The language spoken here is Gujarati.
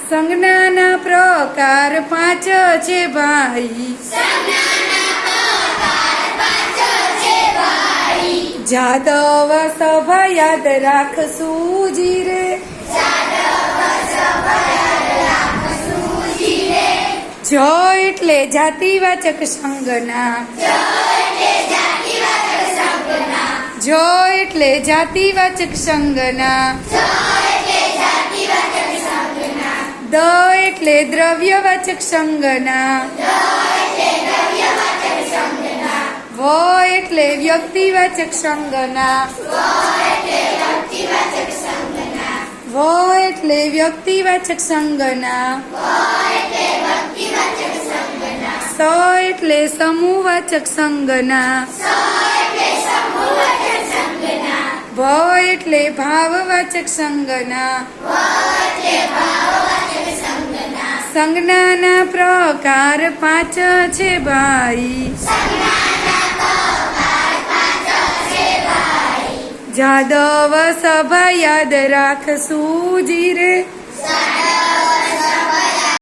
સંજ્ઞાના પ્રકાર પાંચ છે ભાઈ, જાદવ સભા યાદ રાખશું જી રે, જ એટલે જાતિવાચક સંજ્ઞા, જ એટલે જાતિવાચક સંજ્ઞા, દ એટલે દ્રવ્યવાચક સંજ્ઞા, વ એટલે વ્યક્તિવાચક સંજ્ઞા, વ એટલે વ્યક્તિવાચક સંજ્ઞા, સ એટલે સમૂહવાચક સંજ્ઞા, ભ એટલે ભાવવાચક સંજ્ઞા. સંજ્ઞાના પ્રકાર પાંચ છે ભાઈ, જાદવ સભા યાદ રાખશું જી રે,